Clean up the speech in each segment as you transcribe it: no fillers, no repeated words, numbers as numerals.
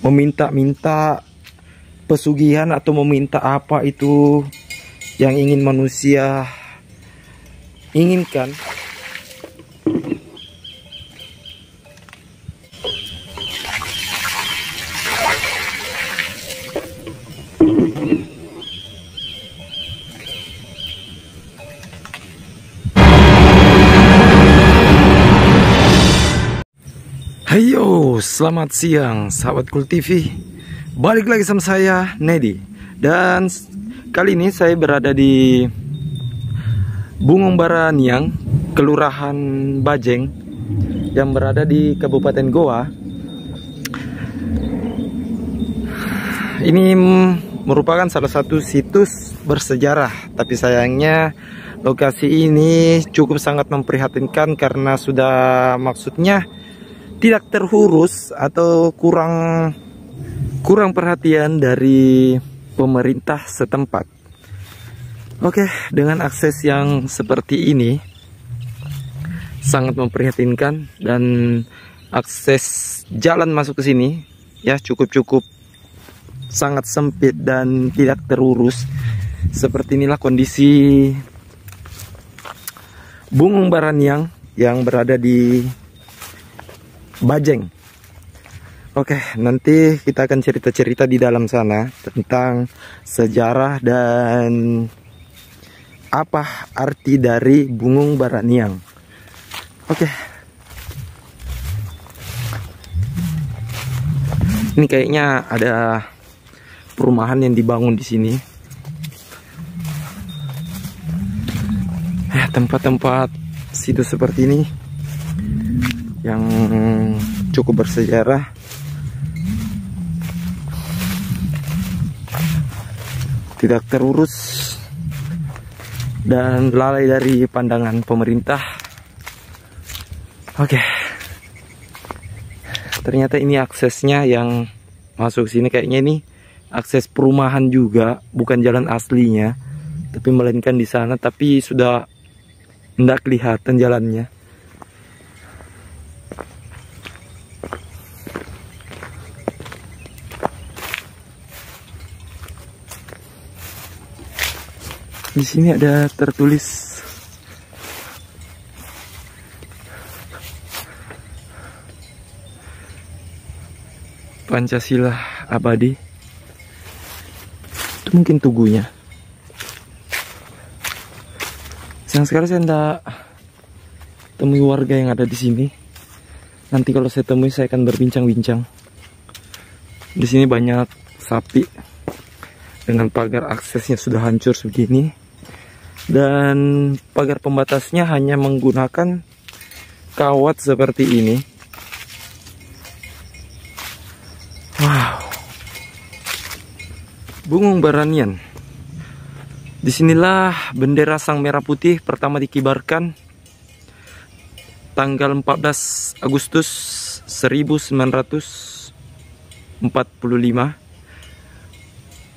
meminta-minta pesugihan atau meminta apa itu yang ingin manusia inginkan. Hayo, selamat siang sahabat Kul TV. Balik lagi sama saya, Nedi. Dan kali ini saya berada di Bungung Baraniang, Kelurahan Bajeng, yang berada di Kabupaten Goa. Ini merupakan salah satu situs bersejarah, tapi sayangnya lokasi ini cukup sangat memprihatinkan karena sudah maksudnya tidak terurus atau kurang perhatian dari pemerintah setempat. Oke, dengan akses yang seperti ini sangat memprihatinkan, dan akses jalan masuk ke sini ya cukup sangat sempit dan tidak terurus. Seperti inilah kondisi Bungung Baraniang yang berada di Bajeng. Oke, nanti kita akan cerita-cerita di dalam sana tentang sejarah dan apa arti dari Bungung Baraniang. Oke. Ini kayaknya ada perumahan yang dibangun di sini. Tempat-tempat situ seperti ini yang cukup bersejarah. Tidak terurus dan lalai dari pandangan pemerintah. Oke. Ternyata ini aksesnya yang masuk sini, kayaknya ini akses perumahan juga, bukan jalan aslinya, tapi melainkan di sana, tapi sudah tidak kelihatan jalannya. Di sini ada tertulis Pancasila abadi. Itu mungkin tugunya. Sayang sekali saya tidak temui warga yang ada di sini. Nanti kalau saya temui saya akan berbincang-bincang. Di sini banyak sapi dengan pagar aksesnya sudah hancur begini. Dan pagar pembatasnya hanya menggunakan kawat seperti ini. Wow. Bungung Baranian. Disinilah bendera Sang Merah Putih pertama dikibarkan tanggal 14 Agustus 1945,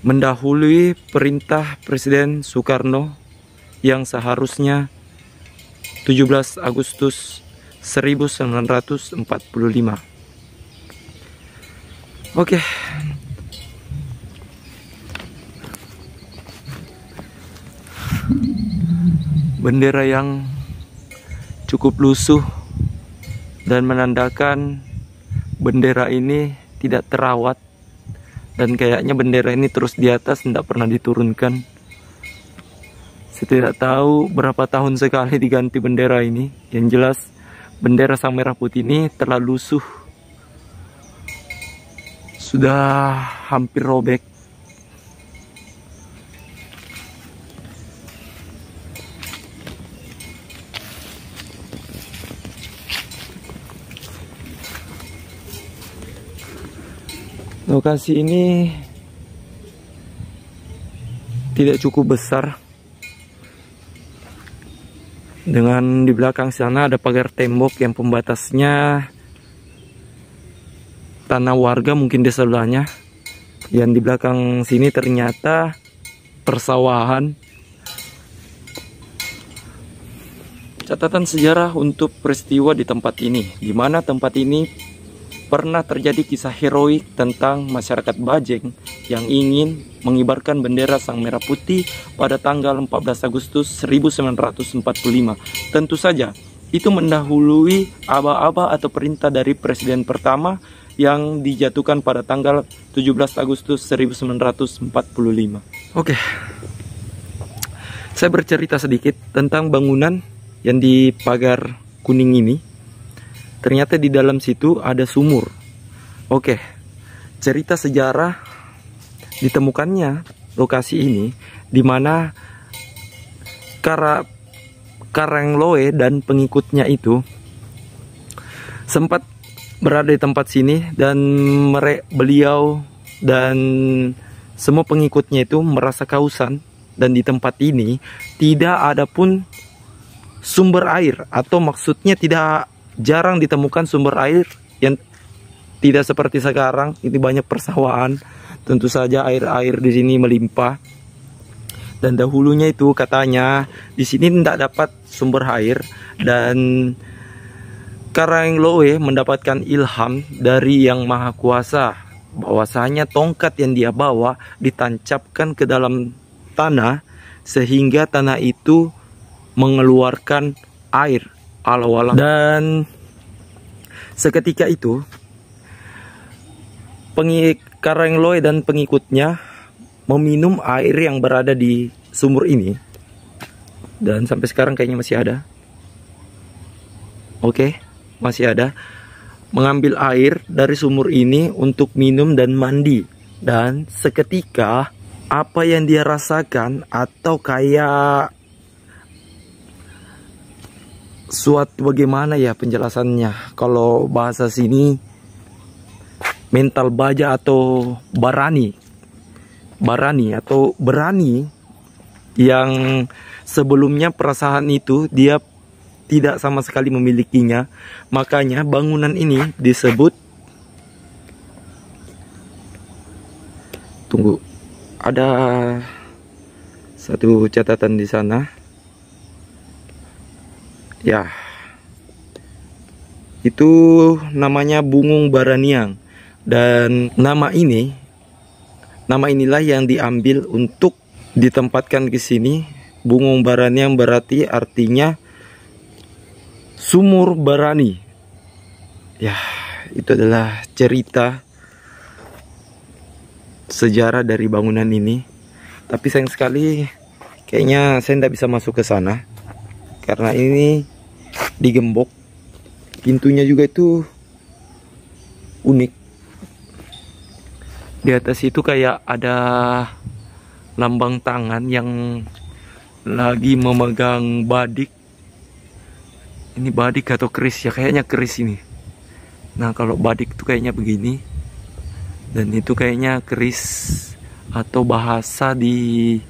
mendahului perintah Presiden Soekarno yang seharusnya 17 Agustus 1945. Oke. Bendera yang cukup lusuh dan menandakan bendera ini tidak terawat, dan kayaknya bendera ini terus di atas, tidak pernah diturunkan. Saya tidak tahu berapa tahun sekali diganti bendera ini. Yang jelas bendera Sang Merah Putih ini telah lusuh, sudah hampir robek. Lokasi ini tidak cukup besar. Dengan di belakang sana ada pagar tembok yang pembatasnya tanah warga, mungkin di sebelahnya. Yang di belakang sini ternyata persawahan. Catatan sejarah untuk peristiwa di tempat ini, di mana tempat ini pernah terjadi kisah heroik tentang masyarakat Bajeng yang ingin mengibarkan bendera Sang Merah Putih pada tanggal 14 Agustus 1945. Tentu saja, itu mendahului aba-aba atau perintah dari presiden pertama yang dijatuhkan pada tanggal 17 Agustus 1945. Oke, saya bercerita sedikit tentang bangunan yang di pagar kuning ini. Ternyata di dalam situ ada sumur. Oke, cerita sejarah ditemukannya lokasi ini di mana Karangloe dan pengikutnya itu sempat berada di tempat sini, dan beliau dan semua pengikutnya itu merasa kehausan, dan di tempat ini tidak ada pun sumber air, atau maksudnya jarang ditemukan sumber air yang tidak seperti sekarang. Ini banyak persawahan, tentu saja air di sini melimpah. Dan dahulunya itu katanya di sini tidak dapat sumber air, dan Karangloe mendapatkan ilham dari Yang Maha Kuasa bahwasanya tongkat yang dia bawa ditancapkan ke dalam tanah sehingga tanah itu mengeluarkan air alau-alau. Dan seketika itu Karangloe dan pengikutnya meminum air yang berada di sumur ini, dan sampai sekarang kayaknya masih ada. Oke, masih ada. Mengambil air dari sumur ini untuk minum dan mandi. Dan seketika apa yang dia rasakan, atau kayak suatu, bagaimana ya penjelasannya, kalau bahasa sini mental baja atau berani yang sebelumnya perasaan itu dia tidak sama sekali memilikinya. Makanya bangunan ini disebut, tunggu, ada satu catatan di sana ya, itu namanya Bungung Baraniang. Dan nama inilah yang diambil untuk ditempatkan ke sini. Bungung Baraniang berarti artinya sumur berani. Ya, itu adalah cerita sejarah dari bangunan ini. Tapi sayang sekali kayaknya saya tidak bisa masuk ke sana karena ini digembok. Pintunya juga itu unik. Di atas itu kayak ada lambang tangan yang lagi memegang badik. Ini badik atau keris ya, kayaknya keris ini. Nah, kalau badik itu kayaknya begini, dan itu kayaknya keris, atau bahasa di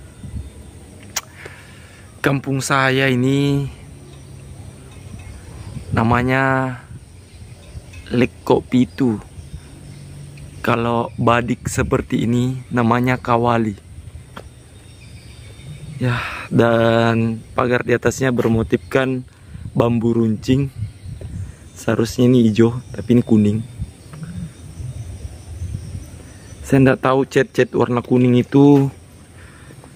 kampung saya ini namanya Leko Pitu. Kalau badik seperti ini namanya kawali. Ya, dan pagar di atasnya bermotifkan bambu runcing. Seharusnya ini hijau, tapi ini kuning. Saya tidak tahu cat warna kuning itu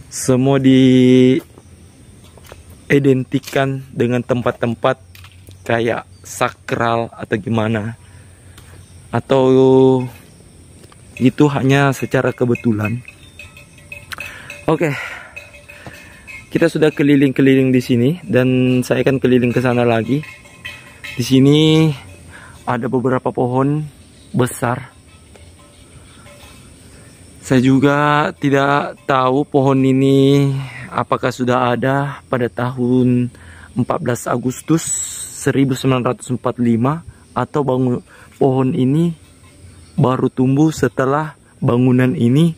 semua diidentikan dengan tempat-tempat kayak sakral atau gimana, atau itu hanya secara kebetulan. Oke, kita sudah keliling-keliling di sini, dan saya akan keliling ke sana lagi. Di sini ada beberapa pohon besar. Saya juga tidak tahu pohon ini apakah sudah ada pada tahun 14 Agustus 1945 atau pohon ini baru tumbuh setelah bangunan ini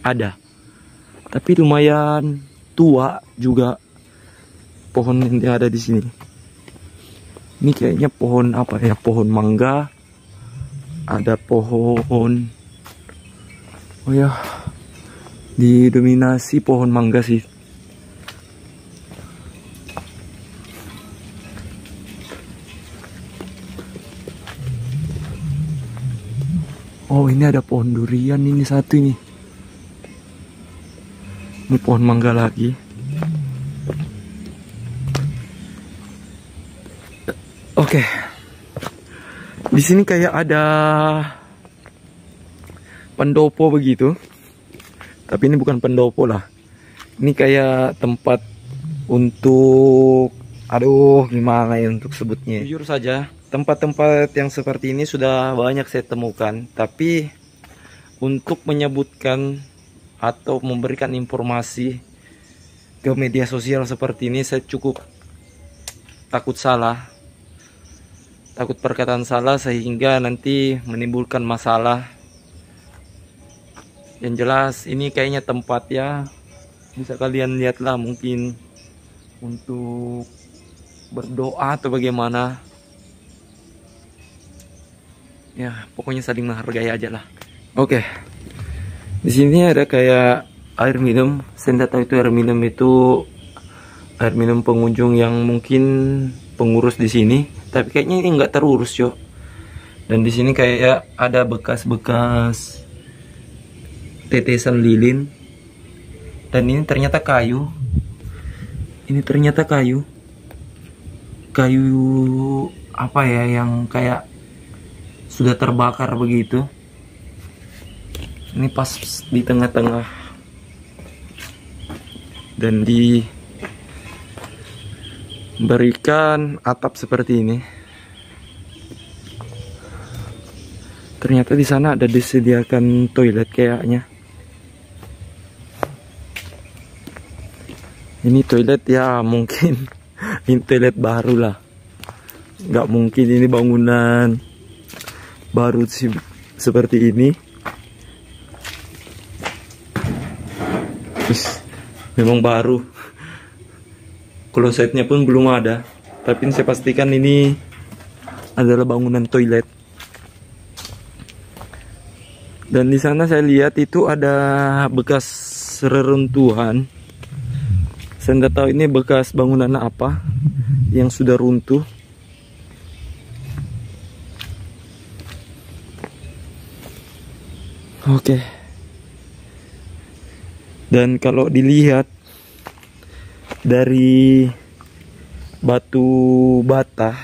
ada. Tapi lumayan tua juga pohon yang ada di sini. Ini kayaknya pohon apa ya? Pohon mangga. Ada pohon, oh ya, didominasi pohon mangga sih. Oh, ini ada pohon durian ini satu ini. Ini pohon mangga lagi. Oke. Di sini kayak ada pendopo begitu. Tapi ini bukan pendopo lah. Ini kayak tempat untuk, aduh gimana ya untuk sebutnya. Jujur saja, tempat-tempat yang seperti ini sudah banyak saya temukan. Tapi untuk menyebutkan atau memberikan informasi ke media sosial seperti ini, saya cukup takut salah. Takut perkataan salah sehingga nanti menimbulkan masalah. Yang jelas ini kayaknya tempat ya, bisa kalian lihatlah mungkin untuk berdoa atau bagaimana. Ya, pokoknya saling menghargai aja lah. Oke. Di sini ada kayak air minum. Saya tidak tahu itu air minum itu air minum pengunjung yang mungkin pengurus di sini, tapi kayaknya ini nggak terurus, yo. Dan di sini kayak ada bekas-bekas tetesan lilin. Dan ini ternyata kayu. Ini ternyata kayu. Kayu apa ya yang kayak sudah terbakar begitu. Ini pas di tengah-tengah. Dan diberikan atap seperti ini. Ternyata di sana ada disediakan toilet kayaknya. Ini toilet ya mungkin ini toilet baru lah. Nggak mungkin ini bangunan baru sih seperti ini. Terus memang baru. Klosetnya pun belum ada. Tapi saya pastikan ini adalah bangunan toilet. Dan di sana saya lihat itu ada bekas reruntuhan. Saya tidak tahu ini bekas bangunan apa yang sudah runtuh. Oke. Dan kalau dilihat dari batu bata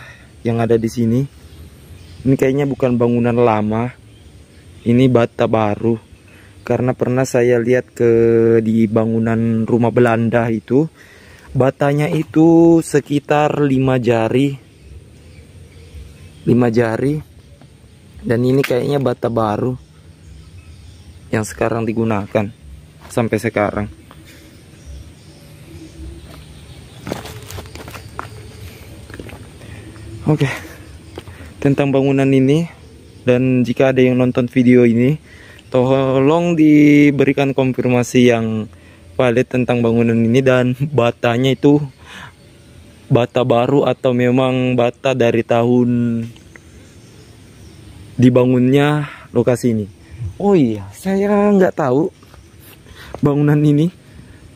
yang ada di sini, ini kayaknya bukan bangunan lama. Ini bata baru. Karena pernah saya lihat di bangunan rumah Belanda itu, batanya itu sekitar 5 jari. 5 jari. Dan ini kayaknya bata baru yang sekarang digunakan sampai sekarang. Oke. Tentang bangunan ini, dan jika ada yang nonton video ini, tolong diberikan konfirmasi yang valid tentang bangunan ini dan batanya itu bata baru atau memang bata dari tahun dibangunnya lokasi ini. Oh iya, saya nggak tahu bangunan ini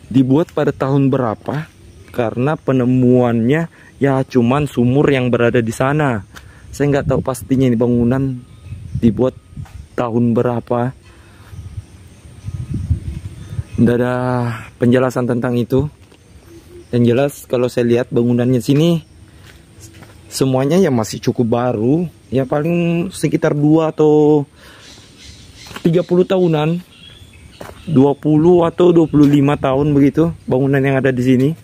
dibuat pada tahun berapa karena penemuannya ya cuman sumur yang berada di sana. Saya nggak tahu pastinya ini bangunan dibuat tahun berapa. Tidak ada penjelasan tentang itu. Yang jelas kalau saya lihat bangunannya sini semuanya ya masih cukup baru. Ya paling sekitar 2 atau 30 tahunan. 20 atau 25 tahun begitu bangunan yang ada di sini.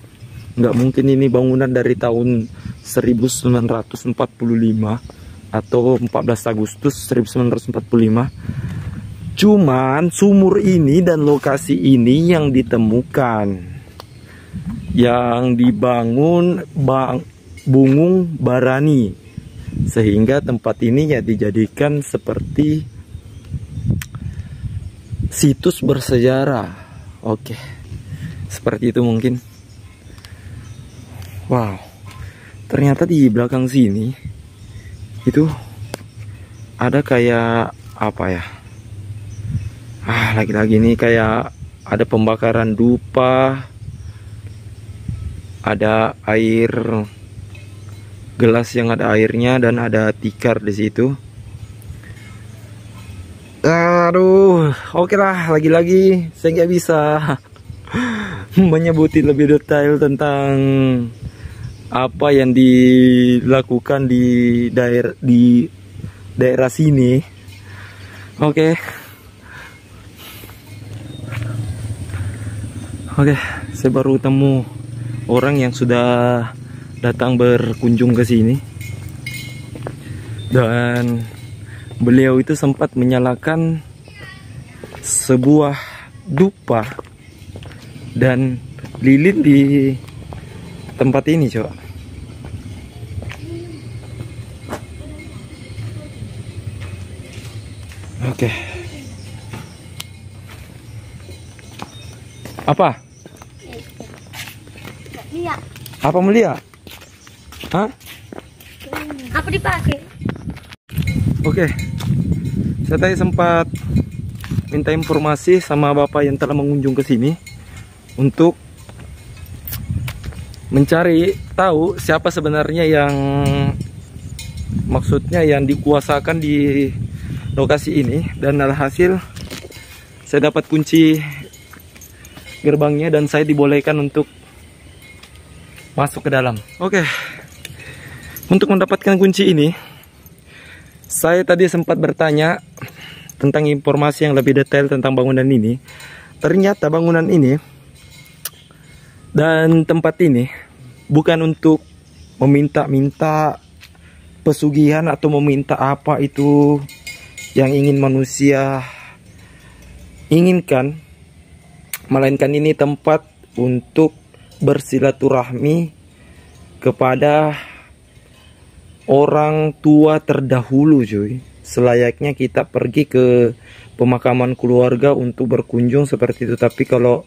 Nggak mungkin ini bangunan dari tahun 1945 atau 14 Agustus 1945. Cuman sumur ini dan lokasi ini yang ditemukan, yang dibangun Bungung Barani, sehingga tempat ini ya dijadikan seperti situs bersejarah. Oke, seperti itu mungkin. Wow, ternyata di belakang sini itu ada kayak apa ya? Lagi-lagi ini kayak ada pembakaran dupa, ada air gelas yang ada airnya dan ada tikar di situ. Aduh, oke lah, lagi-lagi saya nggak bisa menyebutin lebih detail tentang apa yang dilakukan di daerah sini. Oke. Oke, saya baru temu orang yang sudah datang berkunjung ke sini. Dan beliau itu sempat menyalakan sebuah dupa dan lilin di tempat ini, coba. Oke. Apa? Iya. Apa mulia? Hah? Apa dipakai? Oke. Saya tadi sempat minta informasi sama bapak yang telah mengunjung ke sini untuk mencari tahu siapa sebenarnya yang maksudnya yang dikuasakan di lokasi ini, dan alhasil saya dapat kunci gerbangnya dan saya dibolehkan untuk masuk ke dalam. Oke. Untuk mendapatkan kunci ini, saya tadi sempat bertanya tentang informasi yang lebih detail tentang bangunan ini. Ternyata bangunan ini dan tempat ini bukan untuk meminta-minta pesugihan atau meminta apa itu yang ingin manusia inginkan, melainkan ini tempat untuk bersilaturahmi kepada orang tua terdahulu, cuy. Selayaknya kita pergi ke pemakaman keluarga untuk berkunjung seperti itu. Tapi kalau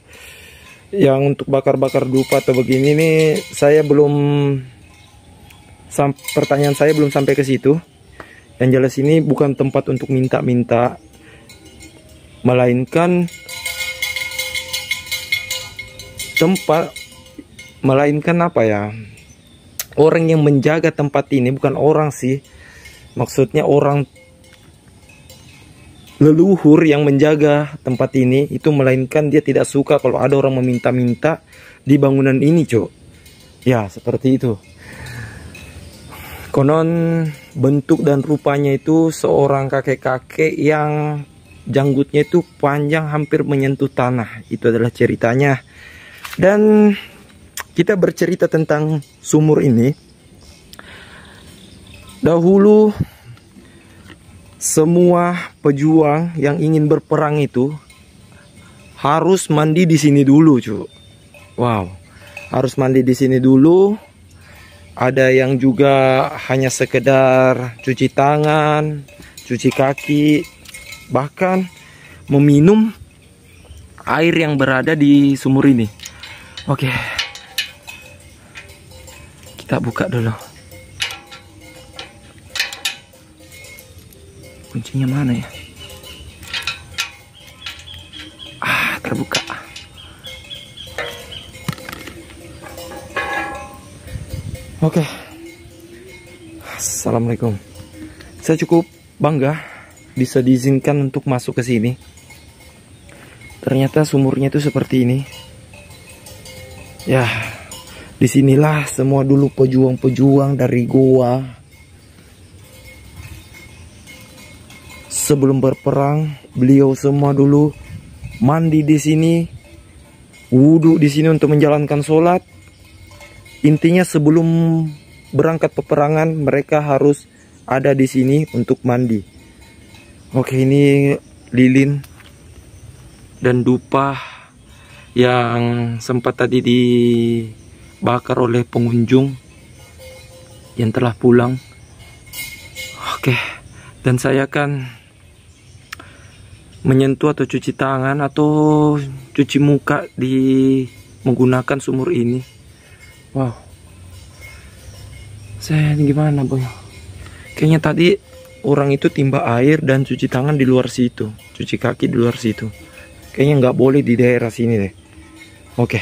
yang untuk bakar-bakar dupa atau begini nih, saya belum, pertanyaan saya belum sampai ke situ. Yang jelas ini bukan tempat untuk minta-minta, melainkan apa ya, orang yang menjaga tempat ini, bukan orang sih, maksudnya orang leluhur yang menjaga tempat ini itu, melainkan dia tidak suka kalau ada orang meminta-minta di bangunan ini, cok. Ya, seperti itu. Konon bentuk dan rupanya itu seorang kakek-kakek yang janggutnya itu panjang hampir menyentuh tanah. Itu adalah ceritanya. Dan kita bercerita tentang sumur ini. Dahulu semua pejuang yang ingin berperang itu harus mandi di sini dulu, cu. Wow, harus mandi di sini dulu. Ada yang juga hanya sekedar cuci tangan, cuci kaki, bahkan meminum air yang berada di sumur ini. Oke, kita buka dulu. Kuncinya mana ya? Terbuka. Oke. Assalamualaikum. Saya cukup bangga bisa diizinkan untuk masuk ke sini. Ternyata sumurnya itu seperti ini. Ya, disinilah semua dulu pejuang-pejuang dari Goa sebelum berperang, beliau semua dulu mandi di sini, wudhu di sini untuk menjalankan sholat. Intinya sebelum berangkat peperangan mereka harus ada di sini untuk mandi. Oke, ini lilin dan dupa yang sempat tadi dibakar oleh pengunjung yang telah pulang. Oke, dan saya akan menyentuh atau cuci tangan atau cuci muka menggunakan sumur ini. Wow, saya gimana, boy? Kayaknya tadi orang itu timba air dan cuci tangan di luar situ, cuci kaki di luar situ. Kayaknya nggak boleh di daerah sini deh. Oke.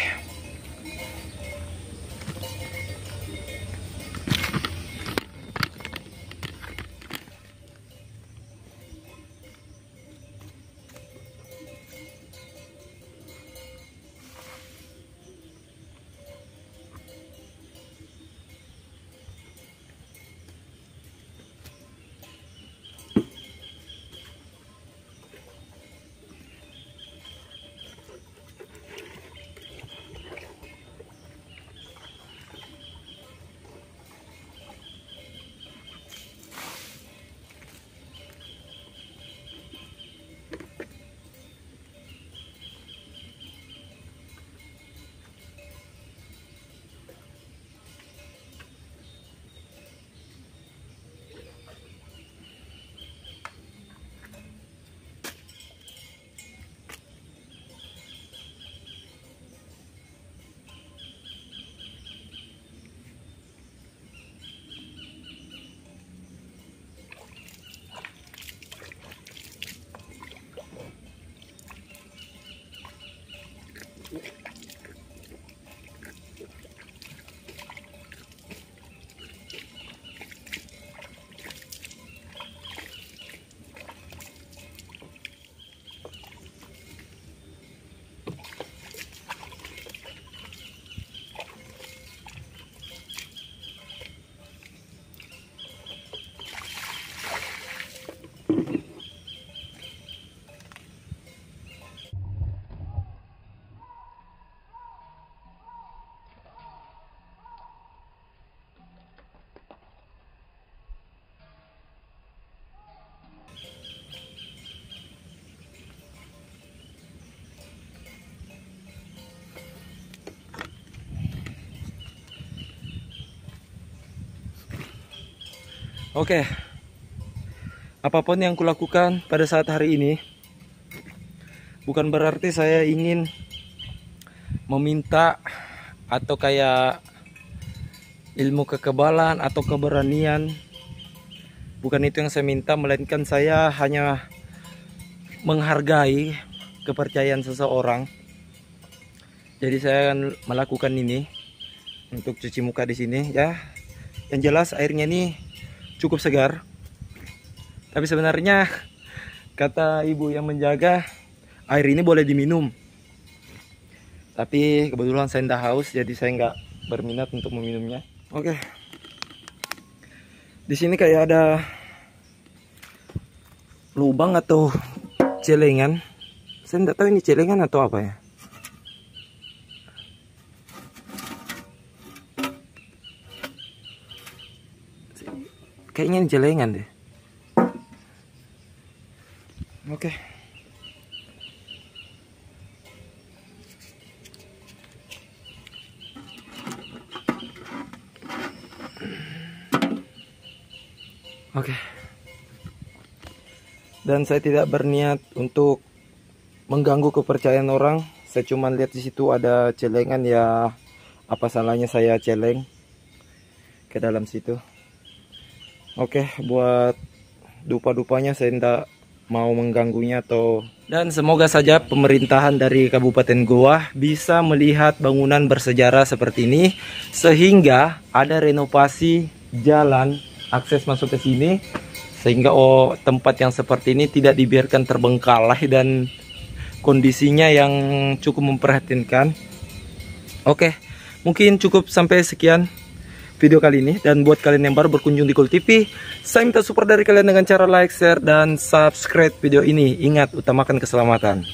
Oke, apapun yang kulakukan pada saat hari ini bukan berarti saya ingin meminta atau kayak ilmu kekebalan atau keberanian. Bukan itu yang saya minta, melainkan saya hanya menghargai kepercayaan seseorang. Jadi saya akan melakukan ini untuk cuci muka di sini ya. Yang jelas airnya ini cukup segar. Tapi sebenarnya kata ibu yang menjaga, air ini boleh diminum. Tapi kebetulan saya tidak haus, jadi saya nggak berminat untuk meminumnya. Oke. Di sini kayak ada lubang atau celengan. Saya tidak tahu ini celengan atau apa ya. Kayaknya ini celengan deh. Oke. Oke. Dan saya tidak berniat untuk mengganggu kepercayaan orang. Saya cuma lihat di situ ada celengan, ya apa salahnya saya celeng ke dalam situ. Oke, buat dupa-dupanya saya tidak mau mengganggunya atau. Dan semoga saja pemerintahan dari Kabupaten Goa bisa melihat bangunan bersejarah seperti ini, sehingga ada renovasi jalan akses masuk ke sini, sehingga tempat yang seperti ini tidak dibiarkan terbengkalai dan kondisinya yang cukup memprihatinkan. Oke, mungkin cukup sampai sekian video kali ini. Dan buat kalian yang baru berkunjung di Cool TV, saya minta support dari kalian dengan cara like, share, dan subscribe video ini. Ingat, utamakan keselamatan.